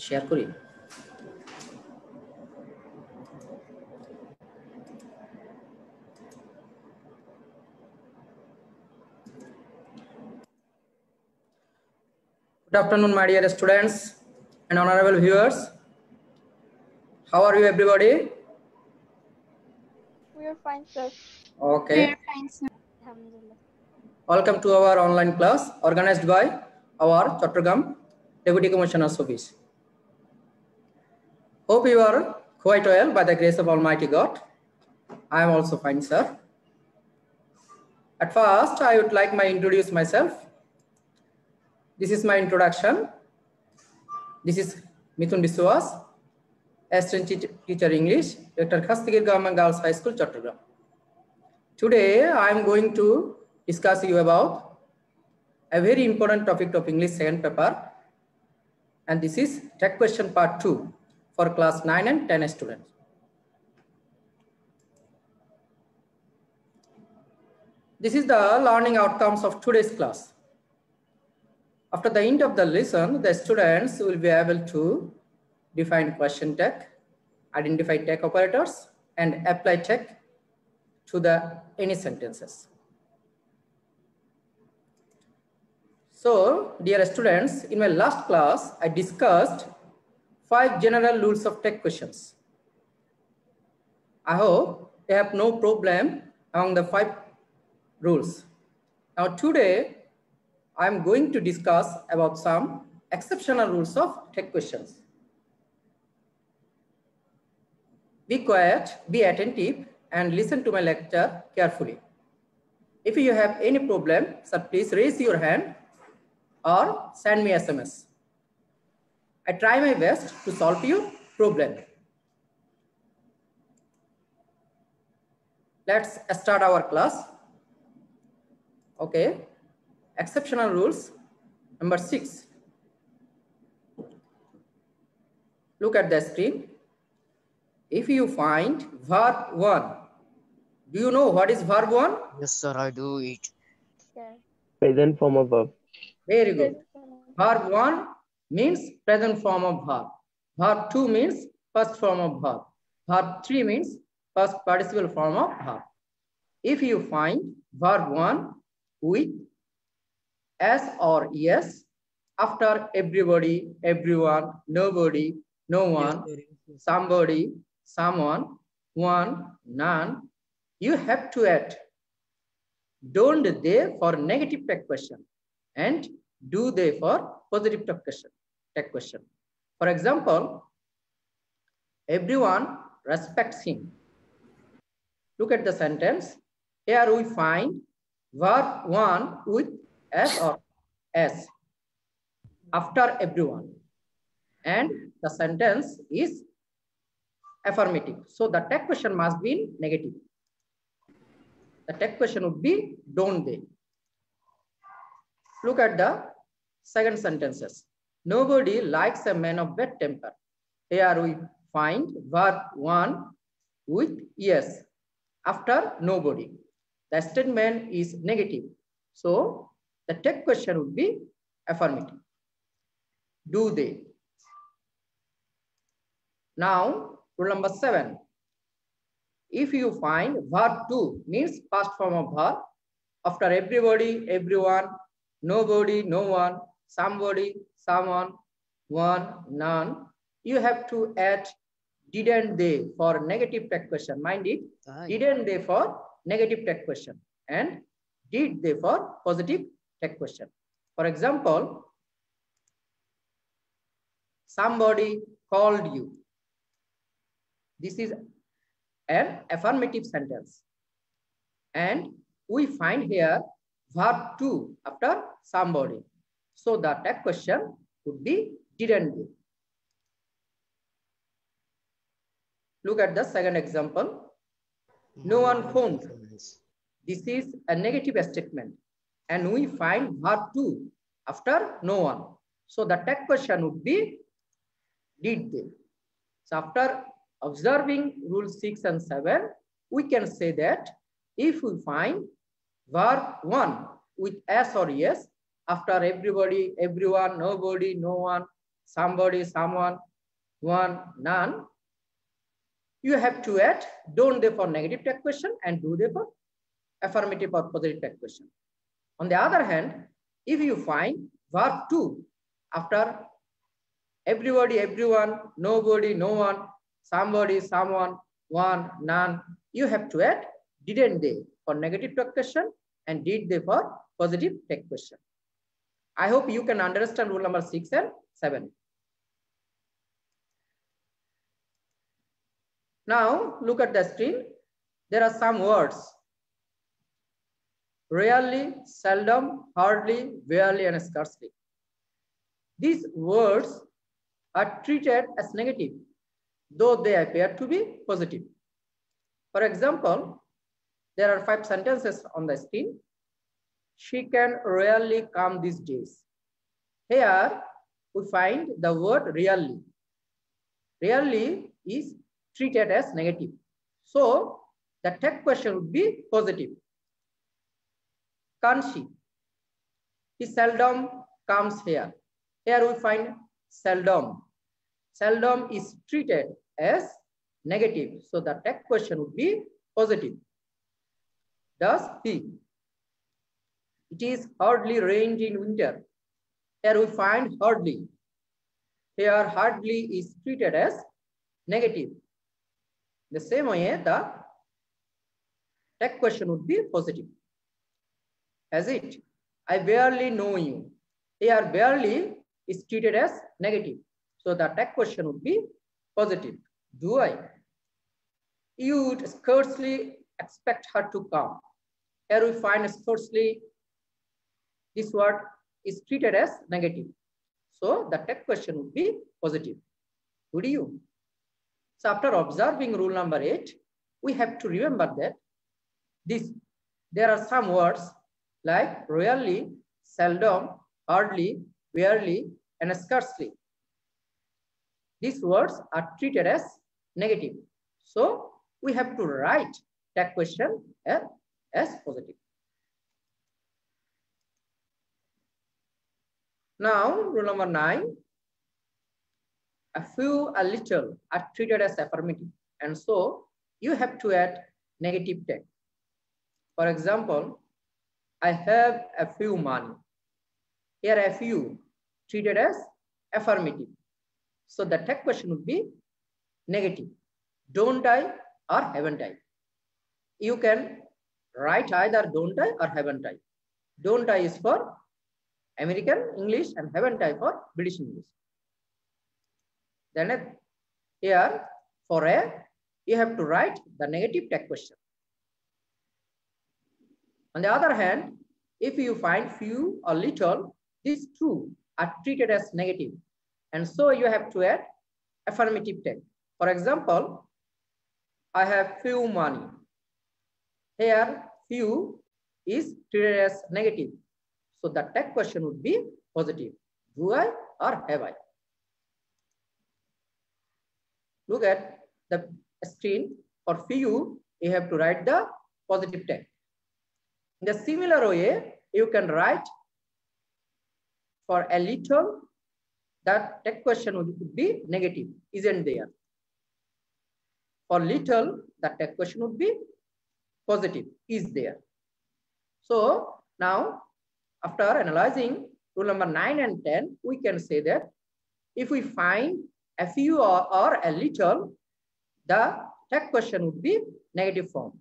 Share করি। Good afternoon, my dear students and honorable viewers. How are you, everybody? We are fine, sir. Okay. We are fine, sir. Alhamdulillah. Welcome to our online class organized by our Chattogram Deputy Commissioner's Office. Hope you are quite well by the grace of Almighty God. I am also fine, sir. At first, I would like to introduce myself. This is my introduction. This is Mithun Biswas, Assistant Teacher English, Dr. Khastigir Government Girls High School, Chattogram. Today, I am going to discuss you about a very important topic of English second paper, and this is tech question part 2 for class 9 and 10 students. This is the learning outcomes of today's class. After the end of the lesson, the students will be able to define question tag, identify tag operators, and apply tag to the any sentences. So, dear students, in my last class, I discussed 5 general rules of tech questions. I hope you have no problem among the 5 rules. Now today, I am going to discuss about some exceptional rules of tech questions. Be quiet, be attentive, and listen to my lecture carefully. If you have any problem, sir, please raise your hand or send me SMS. I try my best to solve your problem. Let's start our class. Okay, exceptional rules number 6. Look at the screen. If you find verb 1, do you know what is verb 1? Yes, sir, I do it. Yeah. Present form of verb. Very good. Verb 1 means present form of verb. Verb 2 means past form of verb. Verb 3 means past participle form of verb. If you find verb 1 with as or yes after everybody, everyone, nobody, no one, somebody, someone, one, none, you have to add don't they for negative tag question and do they for positive tag question. For example, everyone respects him. Look at the sentence. Here we find verb 1 with as or as after everyone, and the sentence is affirmative. So the tag question must be negative. The tag question would be don't they. Look at the second sentences. Nobody likes a man of bad temper. Here we find verb 1 with yes after nobody. The statement is negative. So the tag question would be affirmative. Do they? Now, rule number 7. If you find verb 2 means past form of verb after everybody, everyone, nobody, no one, somebody, someone, one, none, you have to add didn't they for negative tag question. Mind it, didn't they for negative tag question and did they for positive tag question. For example, somebody called you. This is an affirmative sentence, and we find here verb 2 after somebody. So the tag question would be didn't they. Look at the second example. No one phoned. This is a negative statement, and we find verb 2 after no one. So the tag question would be did they. So after observing rule 6 and 7, we can say that if we find verb 1 with as or yes after everybody, everyone, nobody, no one, somebody, someone, one, none, you have to add don't they for negative tag question and do they for affirmative or positive tag question. On the other hand, if you find verb to after everybody, everyone, nobody, no one, somebody, someone, one, none, you have to add didn't they for negative tag question and did they for positive tag question. I hope you can understand rule number 6 and 7. Now look at the screen. There are some words: rarely, seldom, hardly, barely, and scarcely. These words are treated as negative, though they appear to be positive. For example, there are 5 sentences on the screen. She can rarely come these days. Here we find the word rarely. Rarely is treated as negative. So the tag question would be positive. Can't she? He seldom comes here. Here we find seldom. Seldom is treated as negative. So the tag question would be positive. Does he? It is hardly rained in winter. Here we find hardly. Here hardly is treated as negative. The same way the tag question would be positive. Has it? I barely know you. Here barely is treated as negative. So the tag question would be positive. Do I? You would scarcely expect her to come. Here we find scarcely. This word is treated as negative. So the tag question would be positive. Would you? So after observing rule number 8, we have to remember that there are some words like rarely, seldom, hardly, barely, and scarcely. These words are treated as negative. So we have to write tag question as positive. Now, rule number 9, a few, a little are treated as affirmative. And so you have to add negative tag. For example, I have a few money. Here a few treated as affirmative. So the tag question would be negative. Don't I or haven't I? You can write either don't I or haven't I. Don't I is for American English and haven't I for British English. Then here for a, you have to write the negative tag question. On the other hand, if you find few or little, these two are treated as negative. And so you have to add affirmative tag. For example, I have few money. Here few is treated as negative. So the tag question would be positive. Do I or have I? Look at the screen. For few, you have to write the positive tag. In the similar way, you can write for a little, that tag question would be negative, isn't there. For little, the tag question would be positive, is there. So now, after analyzing rule number 9 and 10, we can say that if we find a few or a little, the tag question would be negative form.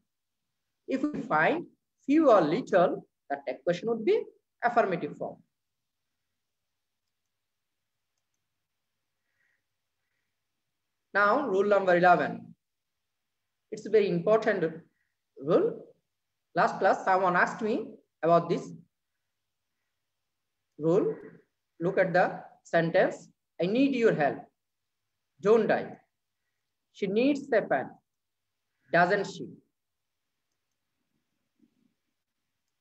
If we find few or little, the tag question would be affirmative form. Now, rule number 11. It's a very important rule. Last class, someone asked me about this rule. Look at the sentence. I need your help. Don't I? She needs a pen, doesn't she?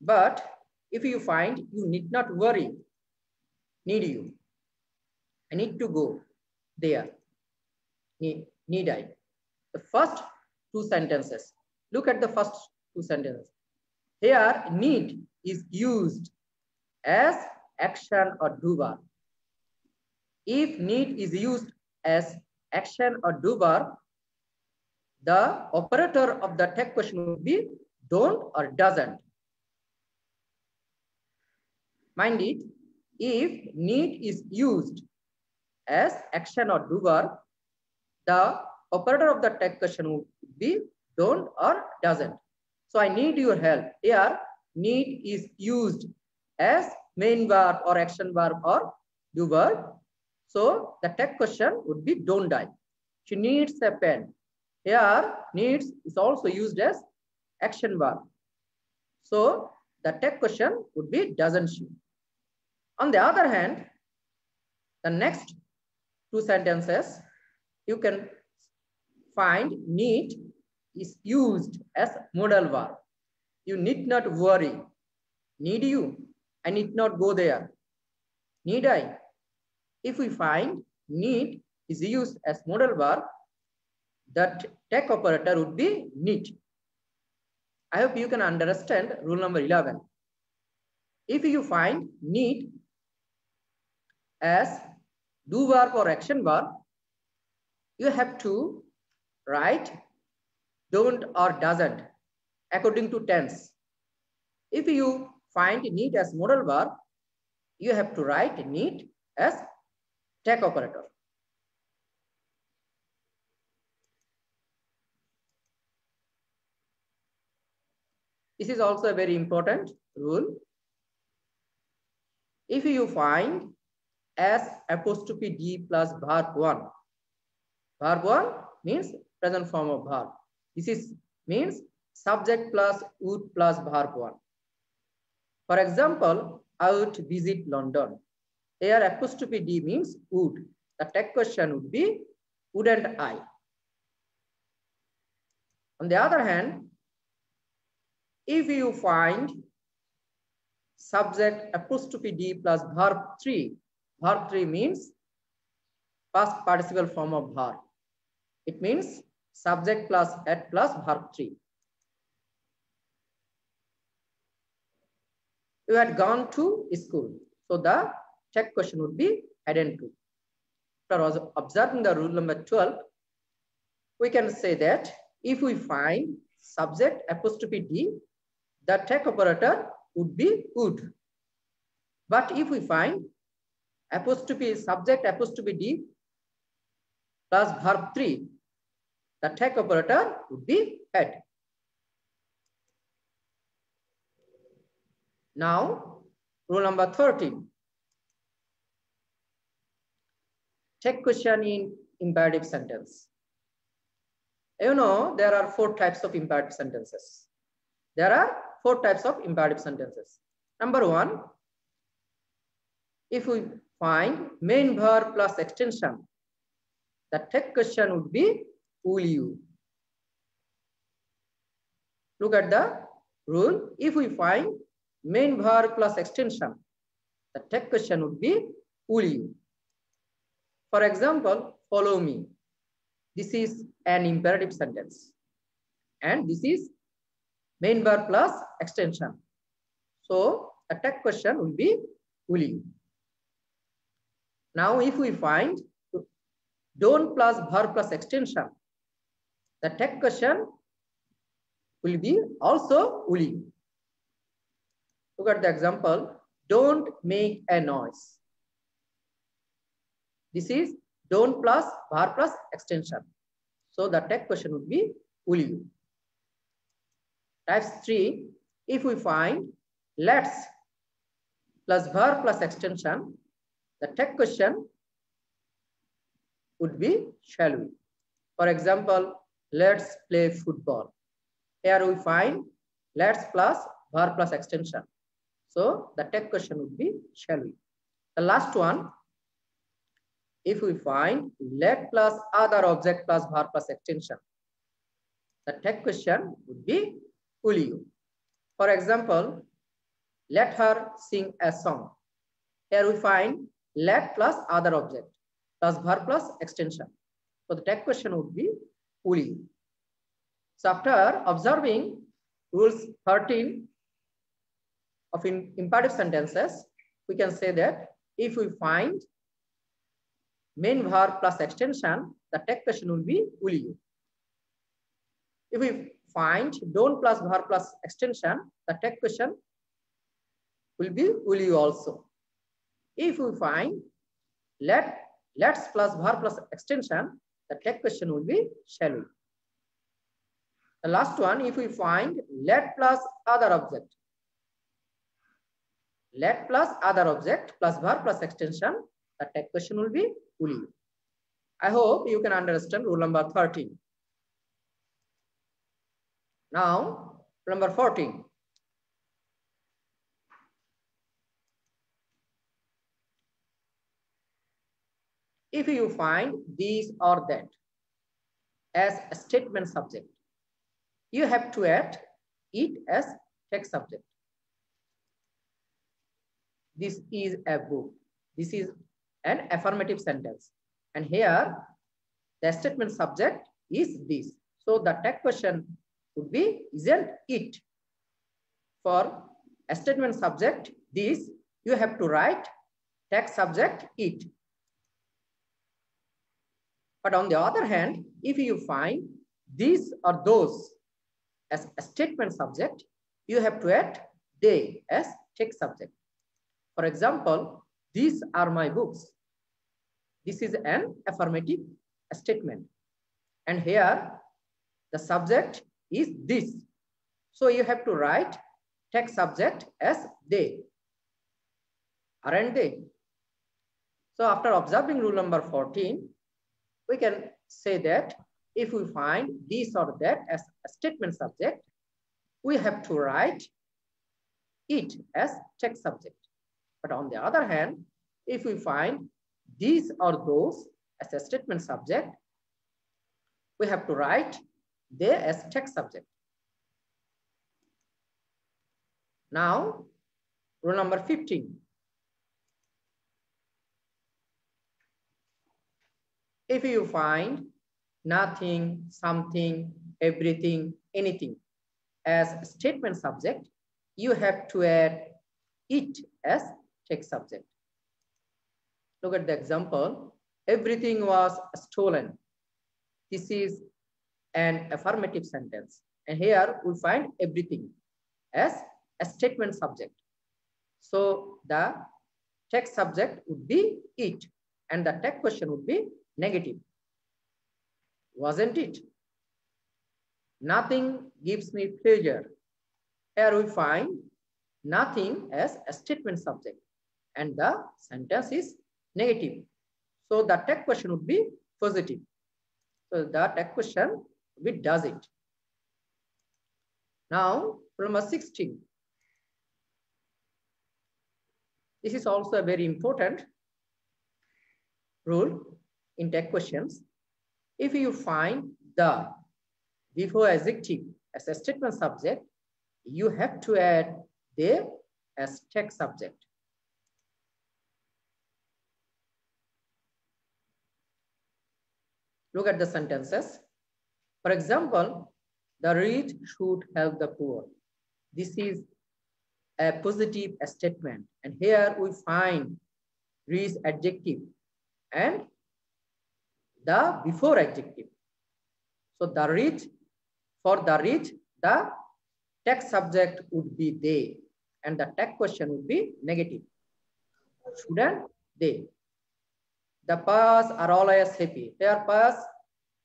But if you find you need not worry, need you? I need to go there. Need I? The first two sentences. Look at the first two sentences. Here, need is used as action or do verb. If need is used as action or do verb, the operator of the text question would be don't or doesn't. Mind it, if need is used as action or do verb, the operator of the text question would be don't or doesn't. So I need your help. Here, need is used as main verb or action verb or do verb. So the text question would be don't die. She needs a pen. Here, needs is also used as action verb. So the text question would be doesn't she. On the other hand, the next two sentences, you can find need is used as modal verb. You need not worry. Need you? I need not go there. Need I? If we find need is used as modal verb, the text operator would be need. I hope you can understand rule number 11. If you find need as do verb or action verb, you have to write don't or doesn't according to tense. If you find need as modal verb, you have to write need as text operator. This is also a very important rule. If you find as apostrophe D plus verb 1. Verb 1 means present form of verb. This is means subject plus would plus verb 1. For example, I would visit London. Here apostrophe D means would. The text question would be wouldn't I. On the other hand, if you find subject apostrophe D plus verb 3, verb 3 means past participle form of verb. It means subject plus at plus verb 3. You had gone to school. So the text question would be hadn't to. After observing the rule number 12, we can say that if we find subject apostrophe D, the text operator would be would. But if we find apostrophe subject apostrophe D plus verb 3, the text operator would be had. Now, rule number 13. Text question in imperative sentence. You know, there are 4 types of imperative sentences. There are 4 types of imperative sentences. Number 1, if we find main verb plus extension, the text question would be will you. Look at the rule. If we find main verb plus extension, the text question would be will you. For example, follow me. This is an imperative sentence. And this is main verb plus extension. So the text question will be will you. Now if we find don't plus verb plus extension, the text question will be also will you. Look at the example. Don't make a noise. This is don't plus verb plus extension. So the text question would be will you. Types 3, if we find let's plus verb plus extension, the text question would be shall we. For example, let's play football. Here we find let's plus verb plus extension. So the text question would be shall we. The last one, if we find let plus other object plus verb plus extension, the text question would be will you. For example, let her sing a song. Here we find let plus other object plus verb plus extension. So the text question would be will you. So after observing rules 13 of imperative sentences, we can say that if we find main verb plus extension, the text question will be will you. If we find don't plus verb plus extension, the text question will be will you also. If we find let's plus verb plus extension, the text question will be shall we. The last one, if we find let plus other object, let plus other object plus verb plus extension, the text question will be will you. I hope you can understand rule number 13. Now, number 14. If you find this or that as a statement subject, you have to add it as text subject. This is a book. This is an affirmative sentence. And here, the statement subject is this. So the text question would be, isn't it? For a statement subject, this, you have to write text subject it. But on the other hand, if you find these or those as a statement subject, you have to add they as text subject. For example, these are my books. This is an affirmative statement. And here, the subject is this. So you have to write text subject as they. Aren't they? So after observing rule number 14, we can say that if we find this or that as a statement subject, we have to write it as text subject. But on the other hand, if we find these or those as a statement subject, we have to write they as text subject. Now, rule number 15. If you find nothing, something, everything, anything as statement subject, you have to add it as text subject. Look at the example. Everything was stolen. This is an affirmative sentence. And here we find everything as a statement subject. So the text subject would be it. And the text question would be negative. Wasn't it? Nothing gives me pleasure. Here we find nothing as a statement subject. And the sentence is negative. So the text question would be positive. So the text question would be does it. Now, number 16. This is also a very important rule in text questions. If you find the before adjective as a statement subject, you have to add the as text subject. Look at the sentences. For example, the rich should help the poor. This is a positive statement. And here we find rich adjective and the before adjective. So the rich, for the rich, the text subject would be they. And the text question would be negative. Shouldn't they? The pious are always happy. Here pious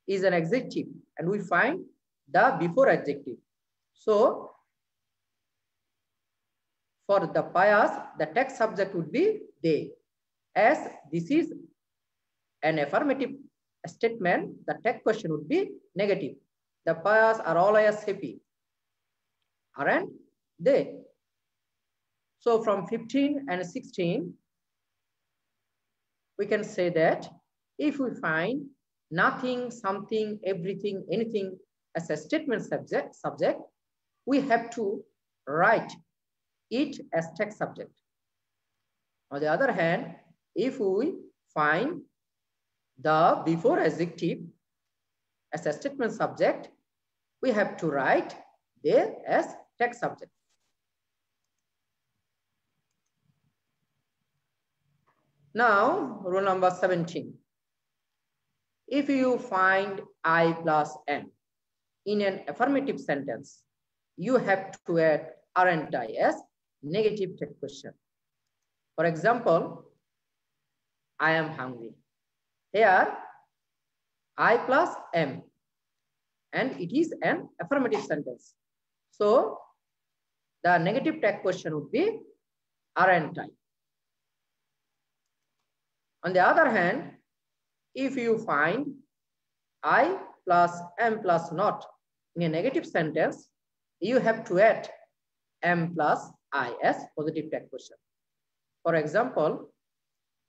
is an adjective and we find the before adjective. So for the pious, the text subject would be they. As this is an affirmative statement, the text question would be negative. The pious are always happy. Aren't they? So from 15 and 16, we can say that if we find nothing, something, everything, anything as a statement subject, we have to write it as text subject. On the other hand, if we find the before adjective as a statement subject, we have to write there as text subject. Now, rule number 17. If you find I plus M in an affirmative sentence, you have to add aren't I as negative text question. For example, I am hungry. Here, I plus M, and it is an affirmative sentence. So, the negative text question would be aren't I. On the other hand, if you find I plus M plus not in a negative sentence, you have to add M plus I as positive text question. For example,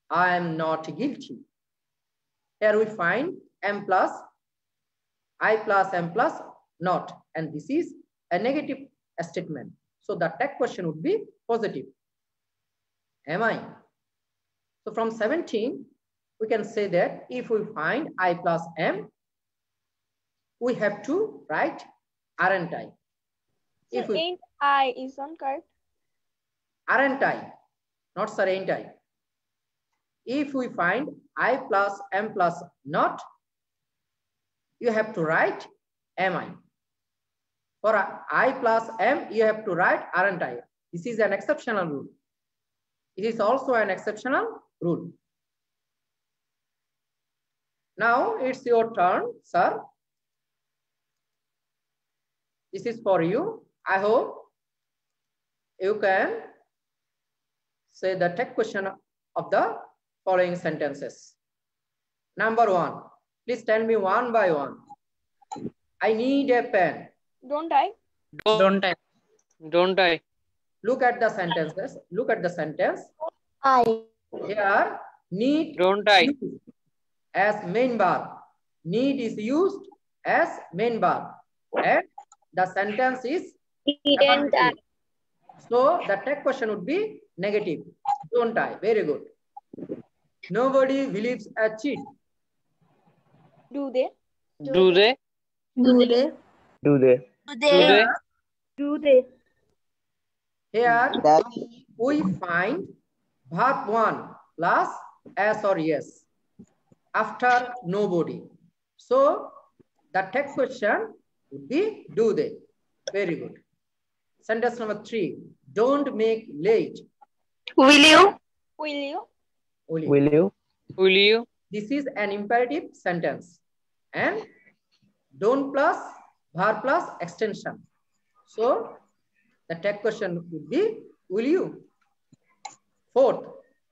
I am not guilty. Here we find M plus I plus M plus not, and this is a negative statement. So the text question would be positive. Am I? So from 17, we can say that if we find I plus M, we have to write aren't I. So ain't I isn't correct? Aren't I, not sir, ain't I. If we find I plus M plus not, you have to write am I. For I plus M, you have to write aren't I. This is an exceptional rule. It is also an exceptional rule. Now it's your turn, sir. This is for you. I hope you can say the text question of the following sentences. Number 1. Please tell me one by one. I need a pen. Don't I? Don't I? Don't I? Look at the sentences. Look at the sentence. I. Here, need Don't I? as main verb. Need is used as main verb. And the sentence is Didn't I? So the text question would be negative. Don't I? Very good. Nobody believes a cheat. Do they? Do they? Do they? Do they? Do they? Do they? Here we find verb 1 plus as or yes after nobody. So the text question would be do they. Very good. Sentence number 3. Don't make late. Will you? Will you? Will you? Will you? This is an imperative sentence. And don't plus verb plus extension. So the text question would be will you? 4th,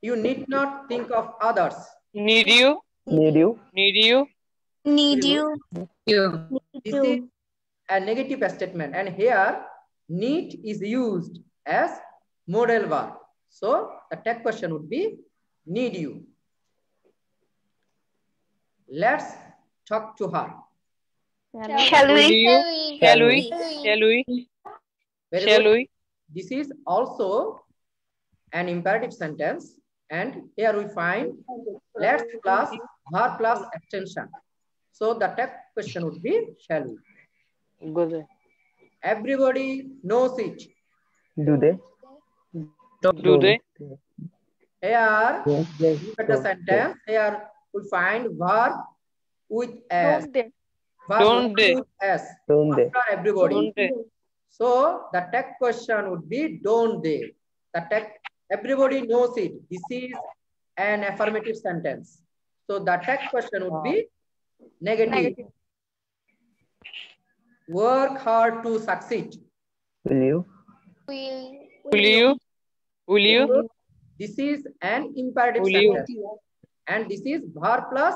you need not think of others. Need you? Need you? Need you? Need you. This is a negative statement, and here need is used as modal verb. So the text question would be need you. Let's talk to her. Shall Will we? you? Shall we? Shall we? Very Shall good. we? This is also an imperative sentence, and here we find let's plus verb plus extension. So the text question would be shall we? Good. Everybody knows it. Do they? Do they? Here, Yes, yes. look at the sentence. Here we find verb with s. Don't they? Verb Don't they? with s. Don't they? After everybody. Don't they? So the text question would be don't they. The text, everybody knows it. This is an affirmative sentence. So the text question would be negative. Work hard to succeed. Will you? Will you? Will you? This is an imperative Will you? sentence. And this is verb plus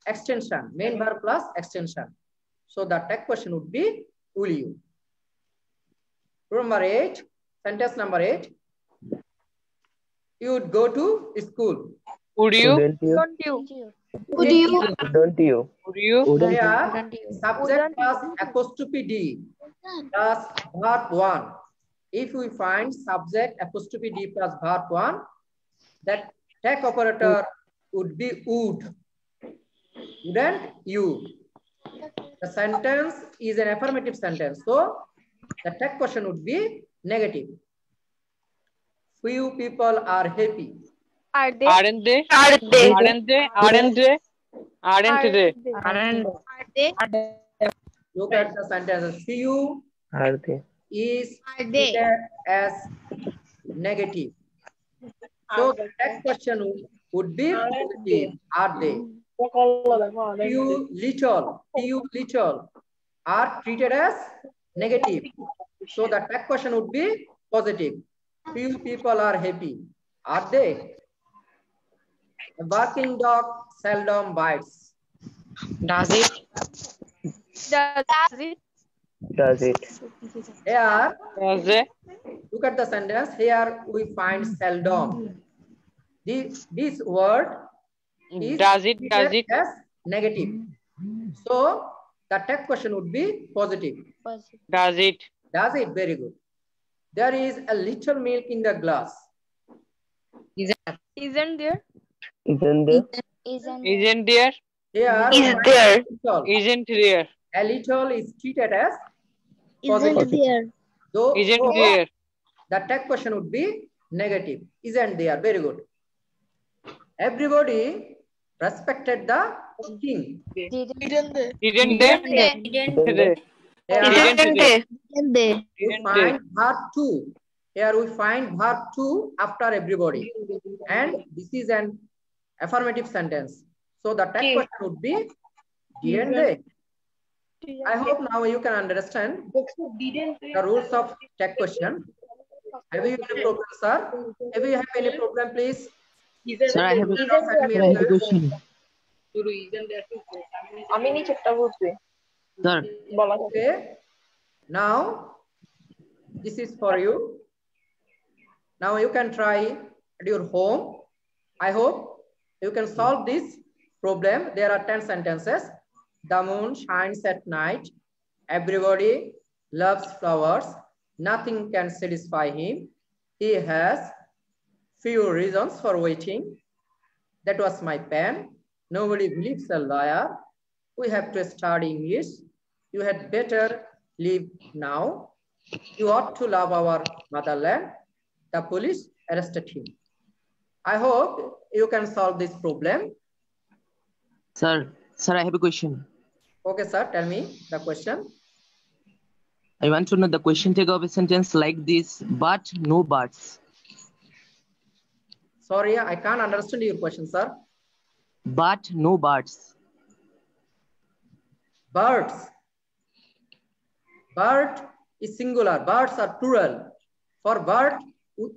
extension, main verb plus extension. So the text question would be will you? Number 8, sentence number 8. You would go to school. Would you? Wouldn't you? Don't you? Would you? Don't you? Would you? Wouldn't you? Here, subject plus apostrophe D plus verb 1. If we find subject apostrophe D plus verb 1, that text operator would be would. Wouldn't you? The sentence is an affirmative sentence. So the text question would be negative. Few people are happy. Are they? Aren't they? Are they? Aren't they? Aren't they? Aren't they? Look at the sentences. Few Are they? is treated as negative. So the next question would be positive. Are they? Few little are treated as negative. So the next question would be positive. Few people are happy. Are they? A barking dog seldom bites. Does it? Does it? Here, Does they? look at the sentence. Here we find seldom. This word is Does it? treated Does it? as negative. So the text question would be positive. Does it? Does it? Very good. There is a little milk in the glass. Isn't there? Isn't there? Isn't there? Here, Is there? little. Isn't there? A little is treated as Isn't positive. there? Though Isn't there? the text question would be negative. Isn't there? Very good. Everybody respected the king. Didn't they? Isn't They? Here Isn't they? Isn't there? we find verb 2. Here we find verb 2 after everybody. And this is an affirmative sentence. So the text question would be didn't they? I hope now you can understand the rules of text question. Have you any problem, sir? If you have any problem, please. Sir, I have a question. Sir, Okay. Now, this is for you. Now you can try at your home. I hope you can solve this problem. There are 10 sentences. The moon shines at night. Everybody loves flowers. Nothing can satisfy him. He has few reasons for waiting. That was my pen. Nobody believes a liar. We have to study English. You had better leave now. You ought to love our motherland. The police arrested him. I hope you can solve this problem. sir, I have a question. Okay, sir, tell me the question. I want to know the question take of a sentence like this, but no buts. Sorry, I can't understand your question, sir. But no buts. Birds. Bird is singular. Birds are plural. For bird,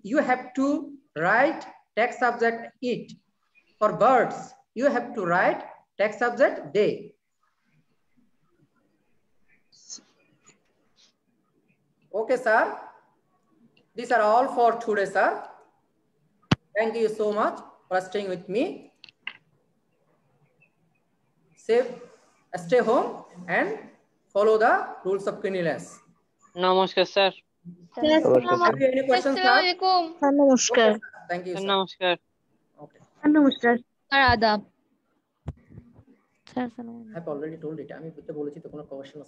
you have to write text subject it. For birds, you have to write text subject they. Okay, sir. These are all for today, sir. Thank you so much for staying with me. Stay home and follow the rules of cleanliness. Namaskar, sir. Have you any questions, sir? Namaskar. Okay, thank you, sir. Namaskar. Okay. Namaskar. Adab. I have already told it. I mean, question.